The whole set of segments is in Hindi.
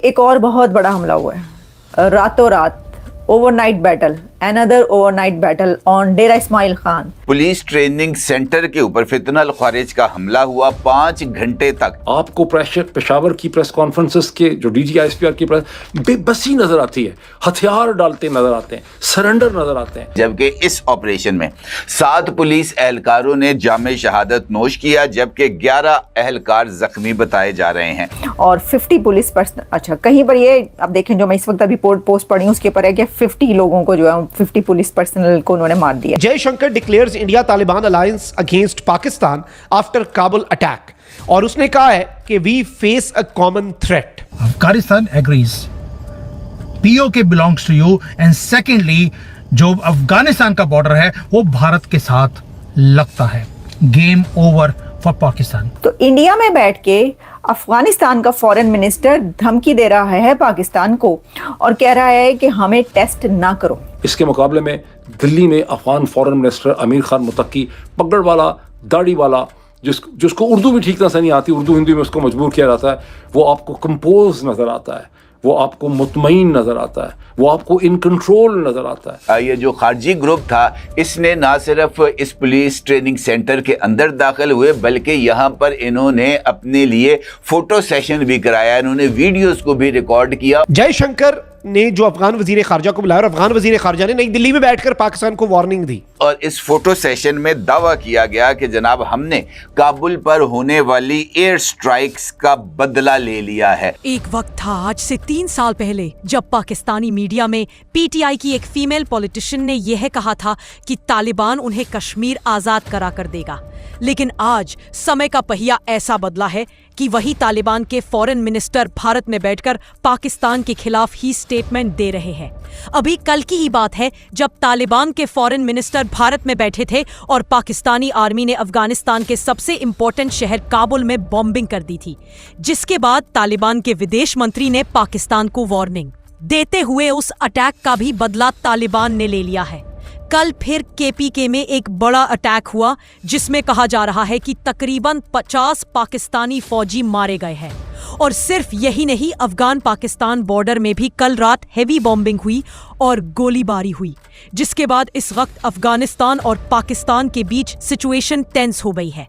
एक और बहुत बड़ा हमला हुआ है रातों रात। Overnight battle, another overnight battle on Dera Ismail Khan. Police training centre के ऊपर फितनल खारिज का हमला हुआ 5 घंटे तक। आपको पेशावर की प्रेस कॉन्फ्रेंसेस के जो डीजी आईएसपीआर की प्रेस बेबसी नजर आती है, हथियार डालते नजर आते हैं, सरेंडर नजर आते हैं। जबकि इस ऑपरेशन में 7 पुलिस एहलकारों ने जामे शहादत नोश किया, जबकि 11 एहलकार जख्मी बताए जा रहे हैं और 50 पुलिस पर्सन, अच्छा कहीं पर ये अब देखें जो मैं इस वक्त अभी पोस्ट पढ़ी हूँ उसके ऊपर है कि 50 लोगों को जो है 50 पुलिस पर्सनल को उन्होंने मार दिया। Jaishankar declares India Taliban alliance against Pakistan after Kabul attack, और उसने कहा है कि we face a common threat. Afghanistan agrees POK belongs to you, and secondly जो अफगानिस्तान का बॉर्डर है वो भारत के साथ लगता है। Game over for Pakistan. तो इंडिया में बैठ के अफगानिस्तान का फॉरेन मिनिस्टर धमकी दे रहा है पाकिस्तान को और कह रहा है कि हमें टेस्ट ना करो। इसके मुकाबले में दिल्ली में अफगान फॉरेन मिनिस्टर अमीर खान मुत्तकी, पगड़ वाला, दाढ़ी वाला, जिसको उर्दू भी ठीक तरह से नहीं आती, उर्दू हिंदी में उसको मजबूर किया जाता है, वो आपको कंपोज नजर आता है, वो आपको मुतमईन नजर आता है, वो आपको इन कंट्रोल नजर आता है। ये जो खारजी ग्रुप था इसने ना सिर्फ इस पुलिस ट्रेनिंग सेंटर के अंदर दाखिल हुए बल्कि यहाँ पर इन्होंने अपने लिए फोटो सेशन भी कराया, इन्होंने वीडियोस को भी रिकॉर्ड किया। जयशंकर ने जो अफगान वजीर खारजा को बुलाया और अफगान वजीर खारजा ने नई दिल्ली में बैठकर पाकिस्तान को वार्निंग दी, और इस फोटो सेशन में दावा किया गया कि जनाब हमने काबुल पर होने वाली एयर स्ट्राइक्स का बदला ले लिया है। एक वक्त था आज से 3 साल पहले जब पाकिस्तानी मीडिया में पीटीआई की एक फीमेल पॉलिटिशियन ने यह कहा था कि तालिबान उन्हें कश्मीर आजाद करा कर देगा, लेकिन आज समय का पहिया ऐसा बदला है कि वही तालिबान के फॉरेन मिनिस्टर भारत में बैठकर पाकिस्तान के खिलाफ ही स्टेटमेंट दे रहे हैं। अभी कल की ही बात है जब तालिबान के फॉरेन मिनिस्टर भारत में बैठे थे और पाकिस्तानी आर्मी ने अफगानिस्तान के सबसे इंपॉर्टेंट शहर काबुल में बॉम्बिंग कर दी थी, जिसके बाद तालिबान के विदेश मंत्री ने पाकिस्तान को वार्निंग देते हुए उस अटैक का भी बदला तालिबान ने ले लिया है। कल फिर केपीके में एक बड़ा अटैक हुआ जिसमें कहा जा रहा है कि तकरीबन 50 पाकिस्तानी फौजी मारे गए हैं। और सिर्फ यही नहीं, अफगान पाकिस्तान बॉर्डर में भी कल रात हेवी बॉम्बिंग हुई और गोलीबारी हुई, जिसके बाद इस वक्त अफगानिस्तान और पाकिस्तान के बीच सिचुएशन टेंस हो गई है।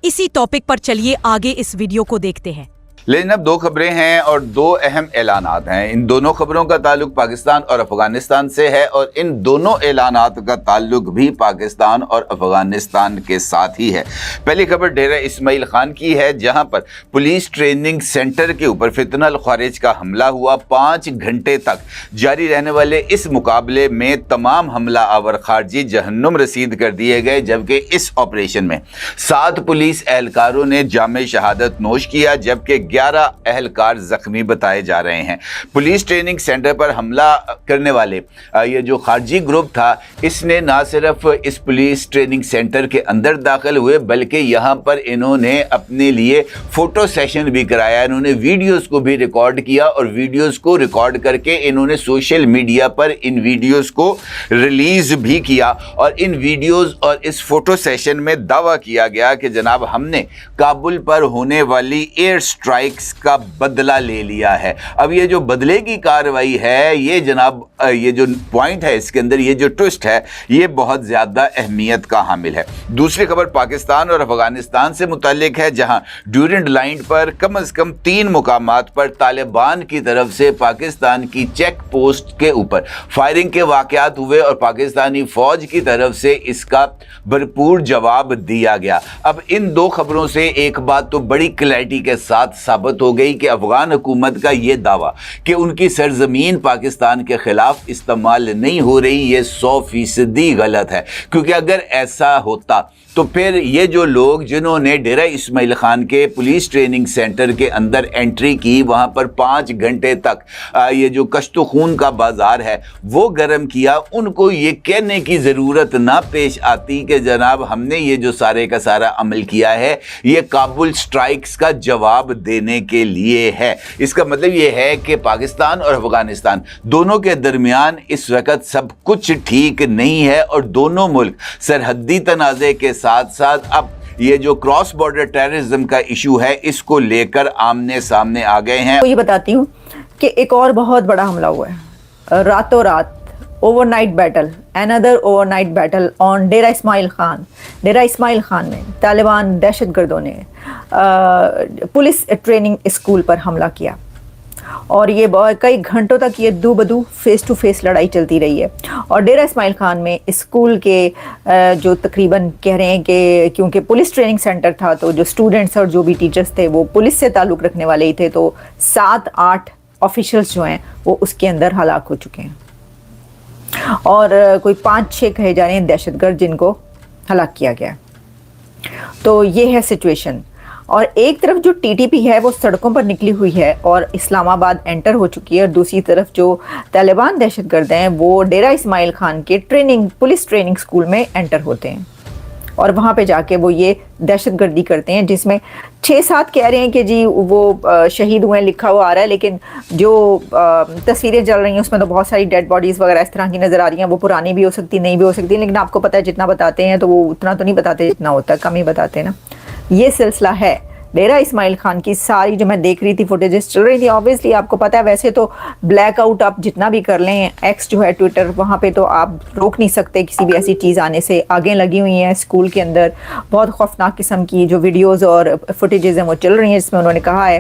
इसी टॉपिक पर चलिए आगे इस वीडियो को देखते हैं। लेकिन अब 2 खबरें हैं और 2 अहम ऐलानात हैं। इन दोनों खबरों का ताल्लुक पाकिस्तान और अफगानिस्तान से है और इन दोनों ऐलानात का ताल्लुक भी पाकिस्तान और अफगानिस्तान के साथ ही है। पहली खबर डेरा इस्माइल खान की है, जहां पर पुलिस ट्रेनिंग सेंटर के ऊपर फितनल खारिज का हमला हुआ। 5 घंटे तक जारी रहने वाले इस मुकाबले में तमाम हमला आवर खारजी जहन्नुम रसीद कर दिए गए, जबकि इस ऑपरेशन में 7 पुलिस एहलकारों ने जामे शहादत नोश किया, जबकि 11 एहलकार जख्मी बताए जा रहे हैं। पुलिस ट्रेनिंग सेंटर पर हमला करने वाले ये जो खारजी ग्रुप था इसने ना सिर्फ इस पुलिस ट्रेनिंग सेंटर के अंदर दाखिल हुए बल्कि यहाँ पर इन्होंने अपने लिए फोटो सेशन भी कराया, इन्होंने वीडियोस को भी रिकॉर्ड किया और वीडियोस को रिकॉर्ड करके इन्होंने सोशल मीडिया पर इन वीडियोस को रिलीज भी किया। और इन वीडियोस और इस फोटो सेशन में दावा किया गया कि जनाब हमने काबुल पर होने वाली एयर स्ट्राइक्स का बदला ले लिया है। अब ये जो बदले की कार्रवाई है, ये जनाब ये जो पॉइंट है इसके अंदर, ये जो ट्विस्ट है, ये बहुत ज़्यादा अहमियत का हामिल है। दूसरी खबर पाकिस्तान और अफगानिस्तान से मुताल्लिक है, जहां ड्यूरेंट लाइन पर कम से कम 3 मुकामात पर तालिबान की तरफ से पाकिस्तान की चेक पोस्ट के ऊपर फायरिंग के वाक़यात हुए और पाकिस्तानी फ़ौज की तरफ से इसका भरपूर जवाब दिया गया। अब इन 2 खबरों से एक बात तो बड़ी क्लैरिटी के साथ साबित हो गई कि अफगान हुकूमत का ये दावा कि उनकी सरजमीन पाकिस्तान के खिलाफ इस्तेमाल नहीं हो रही, ये 100% गलत है। क्योंकि अगर ऐसा होता तो फिर ये जो लोग जिन्होंने डेरा इस्माइल खान के पुलिस ट्रेनिंग सेंटर के अंदर एंट्री की, वहाँ पर 5 घंटे तक ये जो कश्तो खून का बाजार है वो गर्म किया, उनको ये कहने की ज़रूरत ना पेश आती कि जनाब हमने ये जो सारे का सारा अमल किया है ये काबुल स्ट्राइक्स का जवाब देने के लिए है। इसका मतलब ये है कि पाकिस्तान और अफगानिस्तान दोनों के दरमियान इस वक्त सब कुछ ठीक नहीं है और दोनों मुल्क सरहदी तनाज़े के साथ साथ अब ये जो क्रॉस बॉर्डर टेररिज्म का इशू है इसको लेकर आमने सामने आ गए हैं। तो ये बताती हूँ कि एक और बहुत बड़ा हमला हुआ है रातों रात, overnight battle, another overnight battle on Dera Ismail Khan में तालिबान दहशतगर्दों ने पुलिस ट्रेनिंग स्कूल पर हमला किया और ये कई घंटों तक ये दो फेस टू फेस लड़ाई चलती रही है। और डेरा इस्माइल खान में स्कूल के जो तकरीबन कह रहे हैं कि क्योंकि पुलिस ट्रेनिंग सेंटर था तो जो स्टूडेंट्स और जो भी टीचर्स थे वो पुलिस से ताल्लुक़ रखने वाले ही थे, तो 7-8 ऑफिशियल्स जो हैं वो उसके अंदर हलाक हो चुके हैं और कोई 5-6 कहे जा रहे हैं दहशतगर्द जिनको हलाक किया गया। तो ये है सिचुएशन। और एक तरफ जो टीटीपी है वो सड़कों पर निकली हुई है और इस्लामाबाद एंटर हो चुकी है, और दूसरी तरफ जो तालिबान दहशतगर्द हैं वो डेरा इस्माइल खान के पुलिस ट्रेनिंग स्कूल में एंटर होते हैं और वहाँ पे जाके वो ये दहशतगर्दी करते हैं, जिसमें 6-7 कह रहे हैं कि जी वो शहीद हुए लिखा हुआ आ रहा है, लेकिन जो तस्वीरें चल रही हैं उसमें तो बहुत सारी डेड बॉडीज़ वगैरह इस तरह की नज़र आ रही हैं। वो पुरानी भी हो सकती, नहीं भी हो सकती, लेकिन आपको पता है जितना बताते हैं तो वो उतना तो नहीं बताते जितना होता है, कम ही बताते हैं ना। ये सिलसिला है डेरा इस्माइल खान की। सारी जो मैं देख रही थी फुटेजेस चल रही थी, ऑब्वियसली आपको पता है वैसे तो ब्लैकआउट आप जितना भी कर लें, एक्स जो है ट्विटर, वहाँ पे तो आप रोक नहीं सकते किसी भी ऐसी चीज़ आने से। आगे लगी हुई हैं स्कूल के अंदर बहुत खौफनाक किस्म की जो वीडियोज़ और फुटेजेस हैं वो चल रही हैं, जिसमें उन्होंने कहा है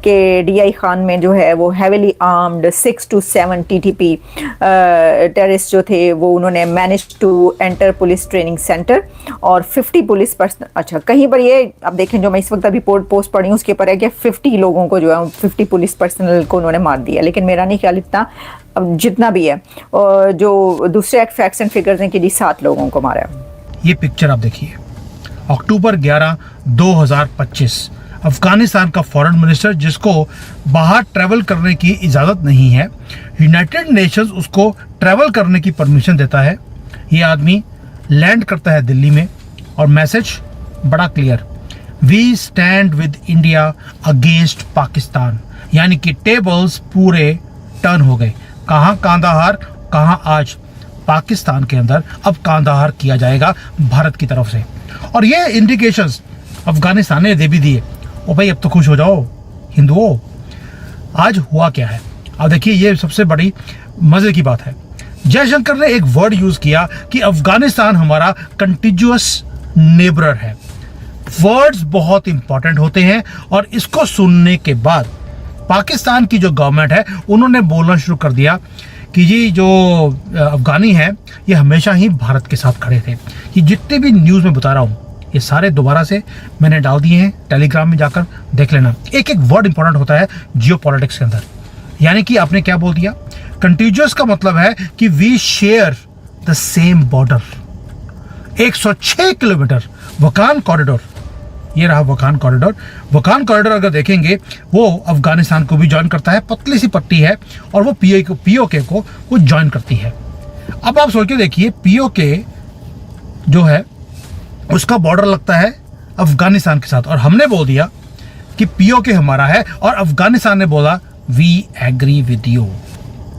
कि DI खान में जो है वो heavily armed 6 to 7 TTP terrorist जो थे वो उन्होंने manage to enter police training centre और 50 पुलिस पर्सन। अच्छा, कहीं पर ये आप देखें जो मैं इस वक्त अभी पोस्ट पढ़ी हूँ उसके ऊपर है कि 50 लोगों को जो है 50 पुलिस पर्सनल को उन्होंने मार दिया, लेकिन मेरा नहीं ख्याल इतना, अब जितना भी है और जो दूसरे फैक्ट्स एंड फिगर्स हैं कि जी 7 लोगों को मारा है। ये पिक्चर आप देखिए, अक्टूबर 11, 2025, अफगानिस्तान का फॉरेन मिनिस्टर जिसको बाहर ट्रैवल करने की इजाज़त नहीं है, यूनाइटेड नेशंस उसको ट्रैवल करने की परमिशन देता है। ये आदमी लैंड करता है दिल्ली में और मैसेज बड़ा clear, we stand with India against Pakistan, यानी कि टेबल्स पूरे टर्न हो गए। कहाँ कांदाहार, कहाँ आज पाकिस्तान के अंदर अब कांदाहार किया जाएगा भारत की तरफ से। और ये इंडिकेशंस अफगानिस्तान ने दे भी दिए। ओ भाई अब तो खुश हो जाओ हिंदुओं। आज हुआ क्या है अब देखिए, ये सबसे बड़ी मजे की बात है। जयशंकर ने एक वर्ड यूज किया कि अफगानिस्तान हमारा कंटिन्यूअस नेबरर है। वर्ड्स बहुत इंपॉर्टेंट होते हैं और इसको सुनने के बाद पाकिस्तान की जो गवर्नमेंट है उन्होंने बोलना शुरू कर दिया कि ये जो अफगानी है ये हमेशा ही भारत के साथ खड़े थे। ये जितने भी न्यूज़ में बता रहा हूँ ये सारे दोबारा से मैंने डाल दिए हैं, टेलीग्राम में जाकर देख लेना। एक एक वर्ड इंपॉर्टेंट होता है जियो पॉलिटिक्स के अंदर। यानी कि आपने क्या बोल दिया, कंटिन्यूअस का मतलब है कि we share the same border. 106 kilometre Wakhan corridor, ये रहा वकान कॉरिडोर। वकान कॉरिडोर अगर देखेंगे वो अफगानिस्तान को भी ज्वाइन करता है, पतली सी पट्टी है और वो POK को वो ज्वाइन करती है। अब आप सोच के देखिए, POK जो है उसका बॉर्डर लगता है अफगानिस्तान के साथ और हमने बोल दिया कि POK हमारा है और अफगानिस्तान ने बोला वी एग्री विद यू।